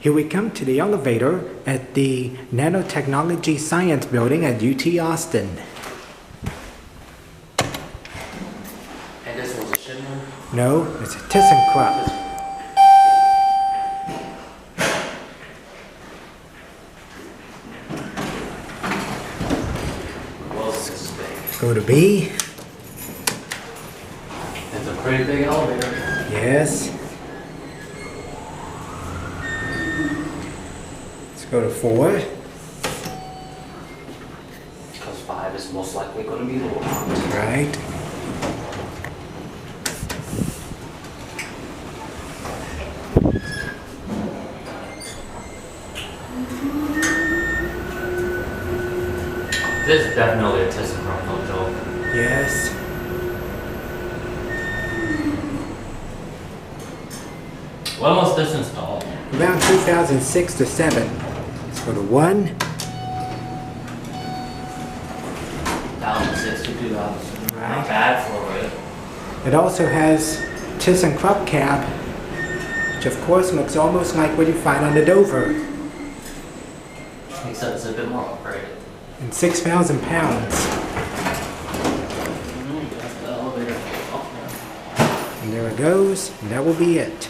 Here we come to the elevator at the Nanotechnology Science Building at UT Austin. And this one's a Schindler? No, it's a ThyssenKrupp. Well, this is big. Go to B. It's a pretty big elevator. Yes. Let's go to 4. Because 5 is most likely going to be lower. Right. This is definitely a ThyssenKrupp, no joke. Yes. When was this installed? Around 2006 to 7. Let's go to 1. 2006 to 2000. Right. Not bad for it. It also has ThyssenKrupp cab, which of course looks almost like what you find on the Dover. Except it's a bit more upgraded. And 6,000 pounds. That's the elevator. Oh, And there it goes, and that will be it.